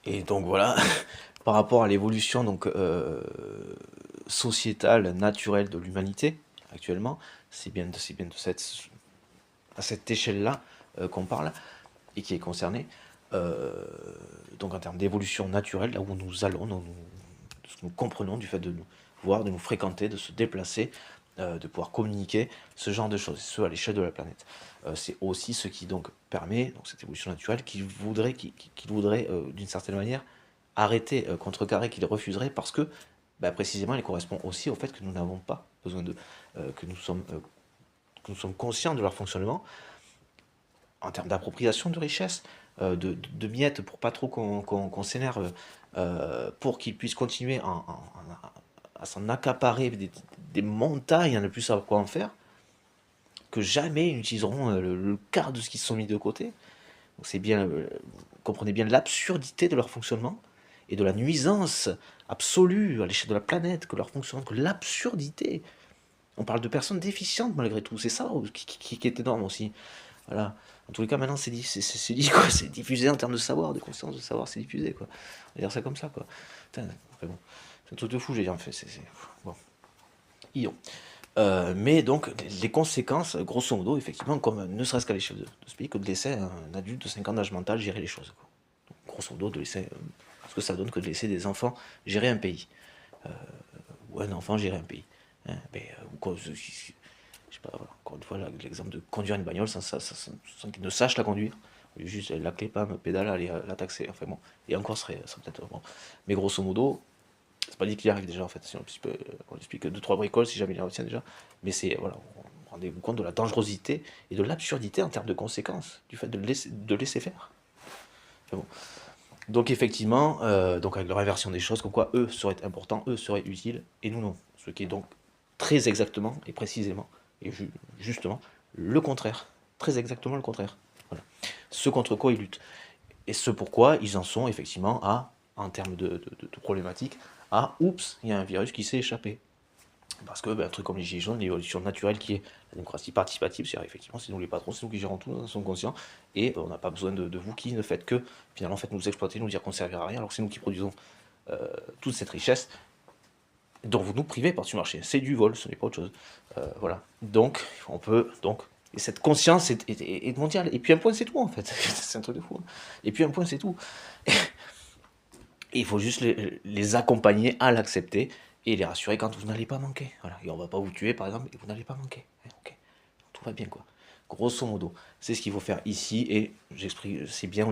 Et donc voilà, par rapport à l'évolution donc sociétale, naturelle de l'humanité actuellement, c'est bien de à cette échelle-là qu'on parle et qui est concernée. Euh, donc en termes d'évolution naturelle, là où nous allons, ce que nous comprenons du fait de nous voir, de nous fréquenter, de se déplacer, de pouvoir communiquer, ce genre de choses, ce à l'échelle de la planète. C'est aussi ce qui donc permet donc cette évolution naturelle qu'il voudrait, d'une certaine manière arrêter, contrecarrer, qu'il refuserait parce que bah, précisément elle correspond aussi au fait que nous n'avons pas besoin de que nous sommes conscients de leur fonctionnement en termes d'appropriation de richesses, de miettes pour pas trop qu'on s'énerve, pour qu'ils puissent continuer à s'en accaparer des montagnes, à ne plus savoir quoi en faire, que jamais ils n'utiliseront le quart de ce qu'ils se sont mis de côté. Donc c'est bien, comprenez bien l'absurdité de leur fonctionnement et de la nuisance absolue à l'échelle de la planète que leur fonctionnement, que l'absurdité. On parle de personnes déficientes malgré tout, c'est ça qui est énorme aussi. Voilà. En tous les cas, maintenant, c'est dit, quoi. C'est diffusé en termes de savoir, de conscience, de savoir, c'est diffusé, quoi. On va dire ça comme ça, quoi. Putain, après, bon. C'est un truc de fou, j'ai dit, en fait. Bon. Ion. Mais donc, les conséquences, grosso modo, effectivement, comme ne serait-ce qu'à l'échelle de ce pays, que de laisser un adulte de 5 ans d'âge mental gérer les choses, quoi. Donc, grosso modo, de laisser. Ce que ça donne que de laisser des enfants gérer un pays. Ou un enfant gérer un pays. Hein, mais, ou quoi, je sais pas, voilà. Encore une fois, l'exemple de conduire une bagnole sans qu'il ne sache la conduire. Juste la clé, pam, pédale, allez, la taxer. Enfin bon, et encore, ça peut-être bon. Mais grosso modo, c'est pas dit qu'il y arrive déjà en fait. Si on explique 2-3 bricoles si jamais il y en retient déjà. Mais c'est, voilà, rendez-vous compte de la dangerosité et de l'absurdité en termes de conséquences du fait de laisser faire. Enfin bon. Donc effectivement, donc avec leur inversion des choses, comme quoi eux seraient importants, eux seraient utiles, et nous non. Ce qui est donc très exactement et précisément, et justement, le contraire. Très exactement le contraire. Voilà. Ce contre quoi ils luttent. Et ce pourquoi ils en sont effectivement en termes de problématiques, oups, il y a un virus qui s'est échappé. Parce que un truc comme les gilets jaunes, l'évolution naturelle qui est la démocratie participative, c'est effectivement c'est nous les patrons, c'est nous qui gérons tout, nous sommes conscients, et on n'a pas besoin de vous qui ne faites que finalement faites nous exploiter, nous dire qu'on ne servira à rien, alors que c'est nous qui produisons toute cette richesse dont vous nous privez par-dessus marché. C'est du vol, ce n'est pas autre chose. Voilà. Donc, on peut donc. Et cette conscience est mondiale. Et puis un point, c'est tout en fait. C'est un truc de fou. Hein. Et puis un point, c'est tout. Et il faut juste les accompagner à l'accepter et les rassurer quand vous n'allez pas manquer. Voilà. Et on va pas vous tuer par exemple et vous n'allez pas manquer. Ok. Tout va bien quoi. Grosso modo, c'est ce qu'il faut faire ici et j'explique, c'est bien